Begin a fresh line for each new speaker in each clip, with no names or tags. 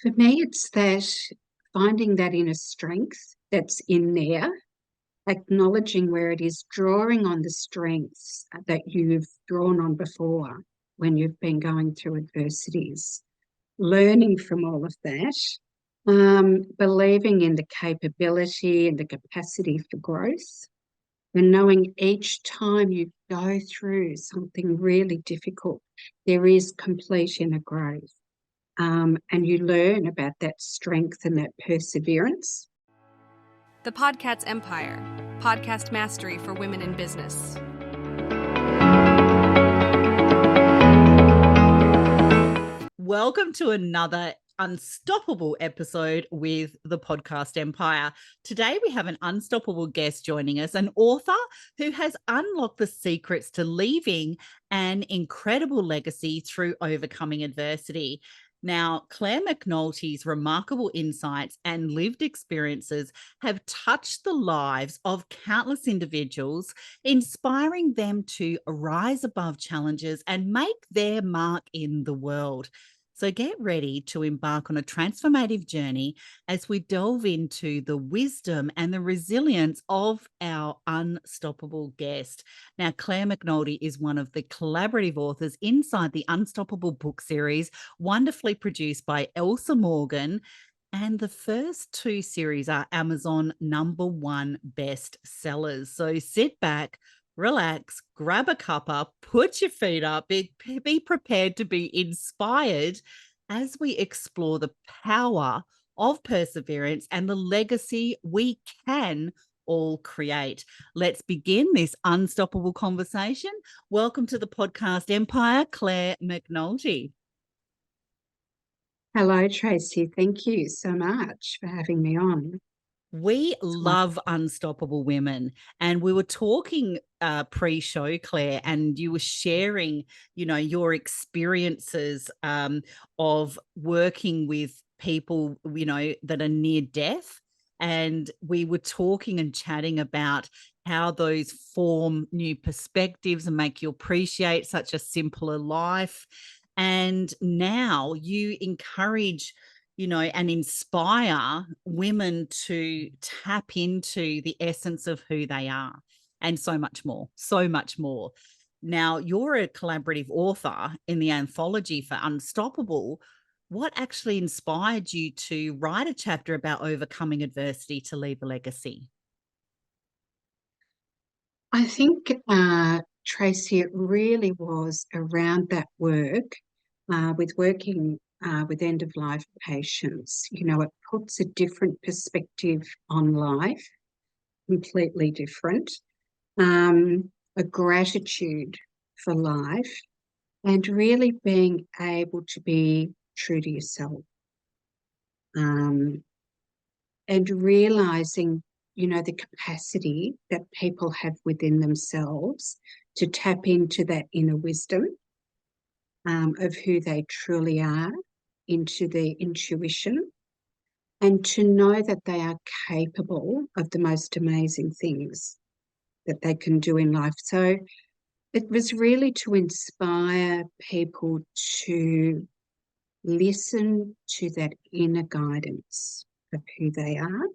For me, it's that finding that inner strength that's in there, acknowledging where it is, drawing on the strengths that you've drawn on before when you've been going through adversities, learning from all of that, believing in the capability and the capacity for growth, and knowing each time you go through something really difficult, there is complete inner growth. And you learn about that strength and that perseverance.
The Podcast Empire, podcast mastery for women in business.
Welcome to another unstoppable episode with the Podcast Empire. Today we have an unstoppable guest joining us, an author who has unlocked the secrets to leaving an incredible legacy through overcoming adversity. Now, Claire McNulty's remarkable insights and lived experiences have touched the lives of countless individuals, inspiring them to rise above challenges and make their mark in the world. So get ready to embark on a transformative journey as we delve into the wisdom and the resilience of our unstoppable guest. Now, Claire McNulty is one of the collaborative authors inside the Unstoppable book series, wonderfully produced by Elsa Morgan. And the first two series are Amazon #1 best sellers. So sit back, relax, grab a cuppa, put your feet up, be prepared to be inspired as we explore the power of perseverance and the legacy we can all create. Let's begin this unstoppable conversation. Welcome to the Podcast Empire, Claire McNulty.
Hello, Tracy. Thank you so much for having me on.
We love unstoppable women, and we were talking pre-show, Claire, and you were sharing, your experiences of working with people, that are near death. And we were talking and chatting about how those form new perspectives and make you appreciate such a simpler life. And now you encourage and inspire women to tap into the essence of who they are and so much more, so much more. Now, you're a collaborative author in the anthology for Unstoppable. What actually inspired you to write a chapter about overcoming adversity to leave a legacy?
I think, Tracy, it really was around that work with working with end-of-life patients. It puts a different perspective on life, completely different, a gratitude for life, and really being able to be true to yourself, and realising, the capacity that people have within themselves to tap into that inner wisdom of who they truly are, into their intuition, and to know that they are capable of the most amazing things that they can do in life. So it was really to inspire people to listen to that inner guidance of who they are,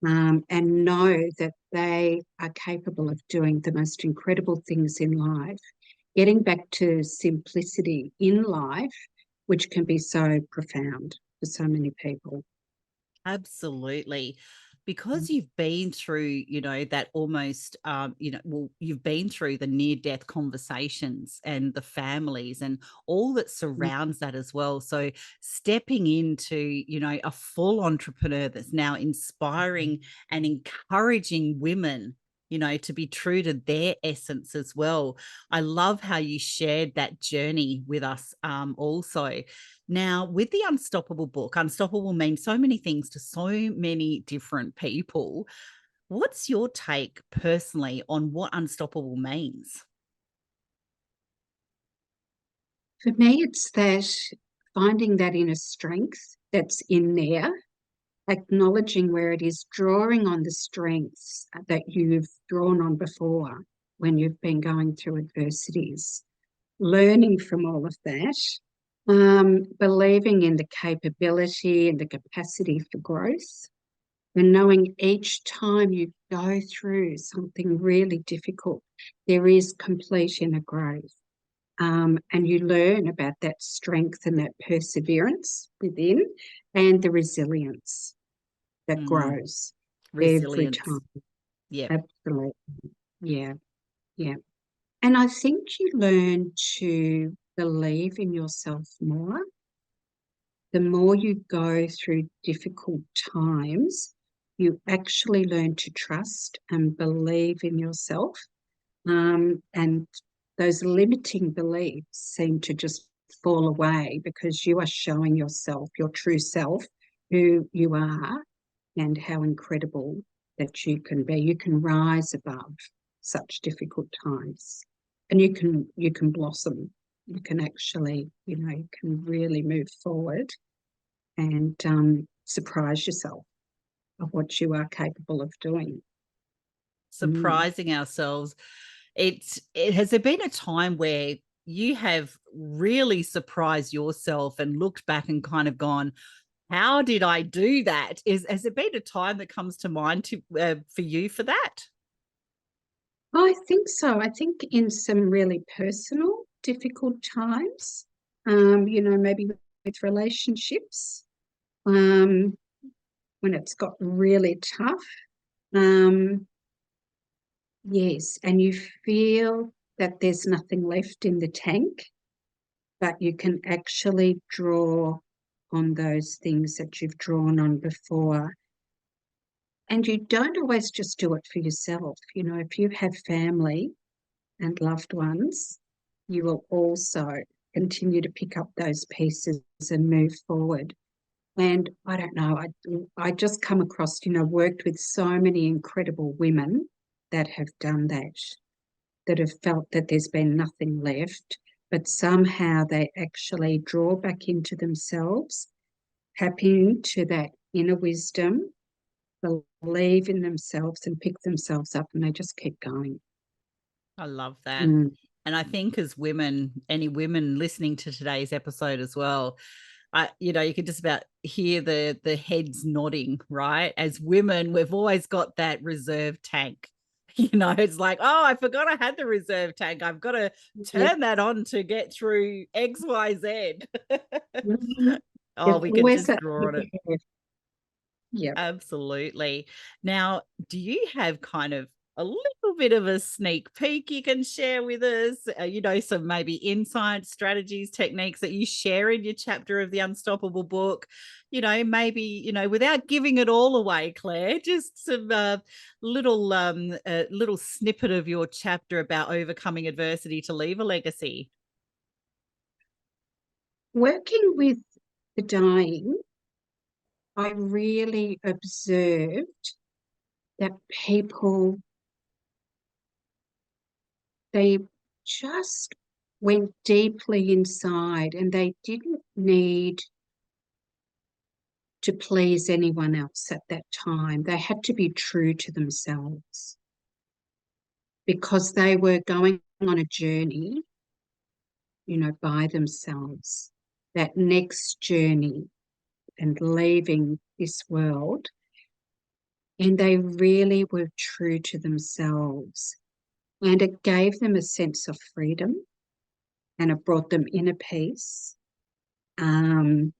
and know that they are capable of doing the most incredible things in life, getting back to simplicity in life, which can be so profound for so many people.
Absolutely. Because you've been through, that almost, you've been through the near death conversations and the families and all that surrounds that as well. So stepping into, a full entrepreneur that's now inspiring and encouraging women, to be true to their essence as well. I love how you shared that journey with us also. Now, with the Unstoppable book, Unstoppable means so many things to so many different people. What's your take personally on what Unstoppable means?
For me, it's that finding that inner strength that's in there, acknowledging where it is, drawing on the strengths that you've drawn on before when you've been going through adversities, learning from all of that, Believing in the capability and the capacity for growth, and knowing each time you go through something really difficult, there is complete inner growth. And you learn about that strength and that perseverance within and the resilience that grows every
Resilience.
time.
Yeah.
Absolutely. Yeah. Yeah. And I think you learn to believe in yourself more. The more you go through difficult times, you actually learn to trust and believe in yourself. And those limiting beliefs seem to just fall away because you are showing yourself, your true self, who you are and how incredible that you can be. You can rise above such difficult times, and you can blossom. You can actually, you can really move forward and surprise yourself of what you are capable of doing.
Surprising ourselves. Has there been a time where you have really surprised yourself and looked back and kind of gone, how did I do that? Has there been a time that comes to mind for you for that?
I think so. I think in some really personal, difficult times, maybe with relationships, when it's got really tough. Yes, and you feel that there's nothing left in the tank, but you can actually draw on those things that you've drawn on before. And you don't always just do it for yourself. If you have family and loved ones, you will also continue to pick up those pieces and move forward. And I don't know, I just come across, worked with so many incredible women that have done that have felt that there's been nothing left, but somehow they actually draw back into themselves, tap into that inner wisdom, believe in themselves and pick themselves up, and they just keep going.
I love that. And I think as women, any women listening to today's episode as well, you can just about hear the heads nodding, right? As women, we've always got that reserve tank. It's like, oh, I forgot I had the reserve tank. I've got to turn that on to get through X, Y, Z. Oh, we can just draw on it.
Yeah.
Absolutely. Now, do you have kind of a little bit of a sneak peek you can share with us? Some maybe insights, strategies, techniques that you share in your chapter of the Unstoppable book. Maybe, without giving it all away, Claire, just some little snippet of your chapter about overcoming adversity to leave a legacy.
Working with the dying, I really observed that people, they just went deeply inside and they didn't need to please anyone else at that time. They had to be true to themselves because they were going on a journey, by themselves. That next journey and leaving this world. And they really were true to themselves. And it gave them a sense of freedom and it brought them inner peace. And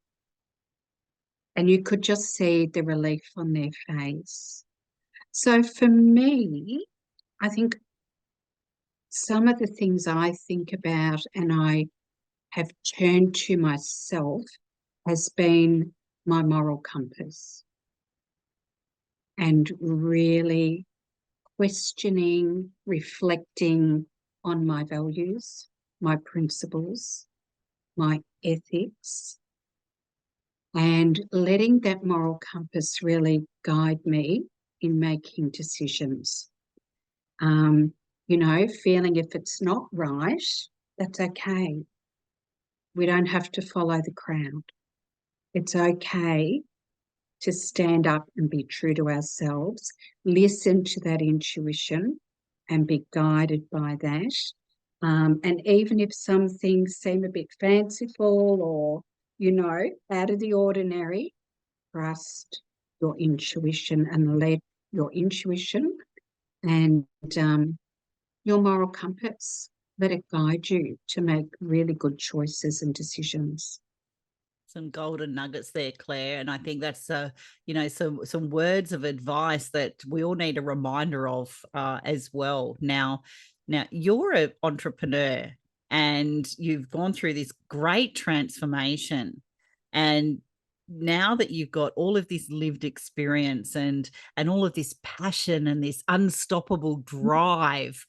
you could just see the relief on their face. So for me, I think some of the things I think about and I have turned to myself has been my moral compass and really questioning, reflecting on my values, my principles, my ethics, and letting that moral compass really guide me in making decisions. Feeling if it's not right, that's okay. We don't have to follow the crowd. It's okay to stand up and be true to ourselves, listen to that intuition and be guided by that, And even if some things seem a bit fanciful or, out of the ordinary, trust your intuition and let your intuition and your moral compass, let it guide you to make really good choices and decisions.
Some golden nuggets there, Claire, and I think that's some words of advice that we all need a reminder of as well. Now you're an entrepreneur and you've gone through this great transformation, and now that you've got all of this lived experience and all of this passion and this unstoppable drive,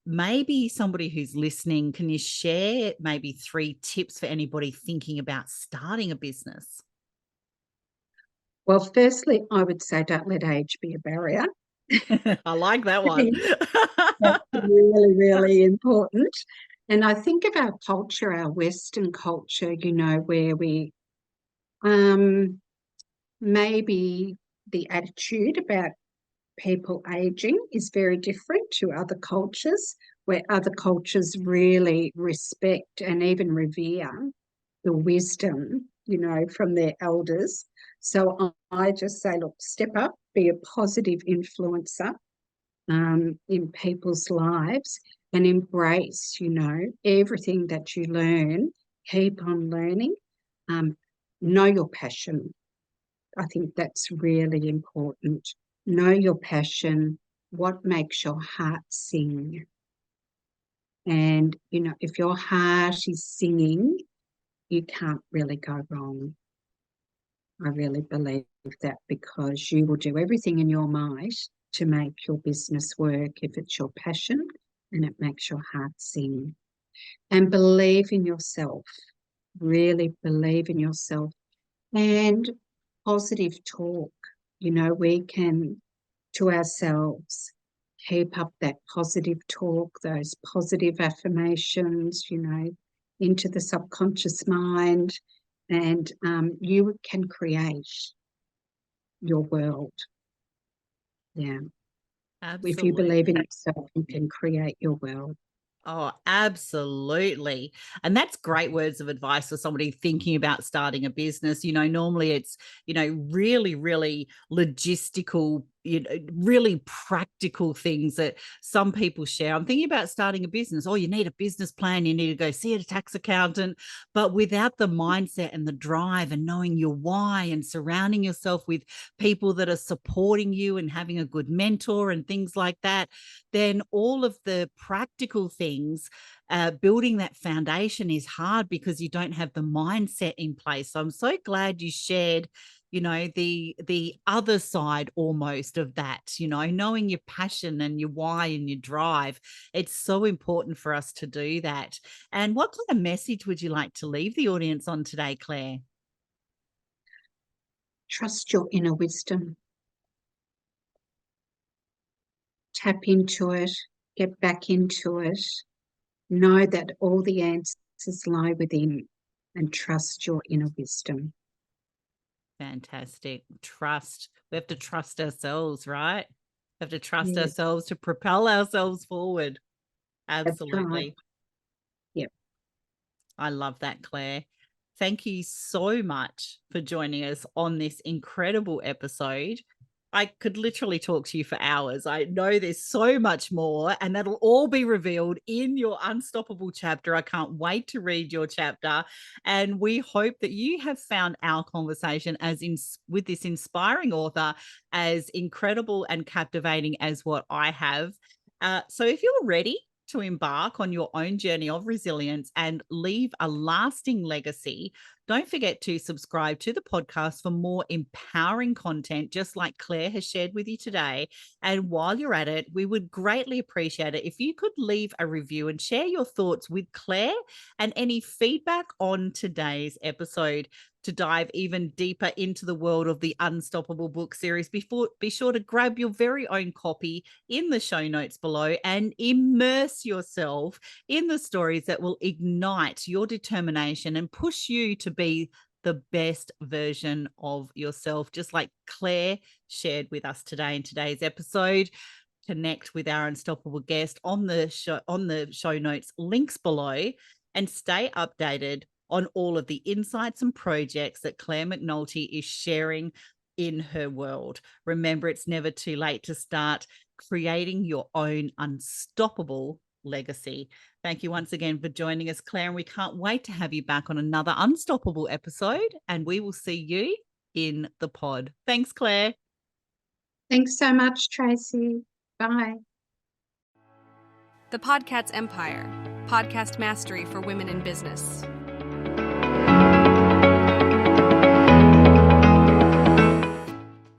maybe somebody who's listening, can you share maybe 3 tips for anybody thinking about starting a business?
Well, firstly, I would say don't let age be a barrier.
I like that one.
That's really, really important. And I think of our culture, our Western culture, where we maybe the attitude about people aging is very different to other cultures, where other cultures really respect and even revere the wisdom, from their elders. So I just say, look, step up, be a positive influencer in people's lives and embrace, everything that you learn, keep on learning, know your passion. I think that's really important. Know your passion, what makes your heart sing. And, if your heart is singing, you can't really go wrong. I really believe that, because you will do everything in your might to make your business work if it's your passion and it makes your heart sing. And believe in yourself, really believe in yourself. And positive talk, we can, to ourselves, keep up that positive talk, those positive affirmations, into the subconscious mind, and you can create your world. Yeah. If you believe in
Absolutely.
yourself, you can create your world.
Oh, absolutely. And that's great words of advice for somebody thinking about starting a business. Normally it's, really, really logistical, really practical things that some people share. I'm thinking about starting a business. Oh, you need a business plan. You need to go see a tax accountant. But without the mindset and the drive and knowing your why and surrounding yourself with people that are supporting you and having a good mentor and things like that, then all of the practical things, building that foundation is hard because you don't have the mindset in place. So I'm so glad you shared, the other side almost of that, knowing your passion and your why and your drive. It's so important for us to do that. And what kind of message would you like to leave the audience on today, Claire?
Trust your inner wisdom. Tap into it, get back into it. Know that all the answers lie within, and trust your inner wisdom.
Fantastic. Trust. We have to trust ourselves, right? We have to trust
Yeah,
ourselves to propel ourselves forward.
that's right.
Absolutely.
Yep.
I love that, Claire. Thank you so much for joining us on this incredible episode. I could literally talk to you for hours. I know there's so much more, and that'll all be revealed in your Unstoppable chapter. I can't wait to read your chapter. And we hope that you have found our conversation with this inspiring author as incredible and captivating as what I have. So if you're ready to embark on your own journey of resilience and leave a lasting legacy, don't forget to subscribe to the podcast for more empowering content, just like Claire has shared with you today. And while you're at it, we would greatly appreciate it if you could leave a review and share your thoughts with Claire and any feedback on today's episode. To dive even deeper into the world of the Unstoppable book series, be sure to grab your very own copy in the show notes below and immerse yourself in the stories that will ignite your determination and push you to be the best version of yourself, just like Claire shared with us today in today's episode. connect with our unstoppable guest on the show notes links below, and stay updated on all of the insights and projects that Claire McNulty is sharing in her world. Remember, it's never too late to start creating your own unstoppable legacy. Thank you once again for joining us, Claire, and we can't wait to have you back on another unstoppable episode, and we will see you in the pod. Thanks, Claire.
Thanks so much, Tracy. Bye.
The Podcast's Empire, podcast mastery for women in business.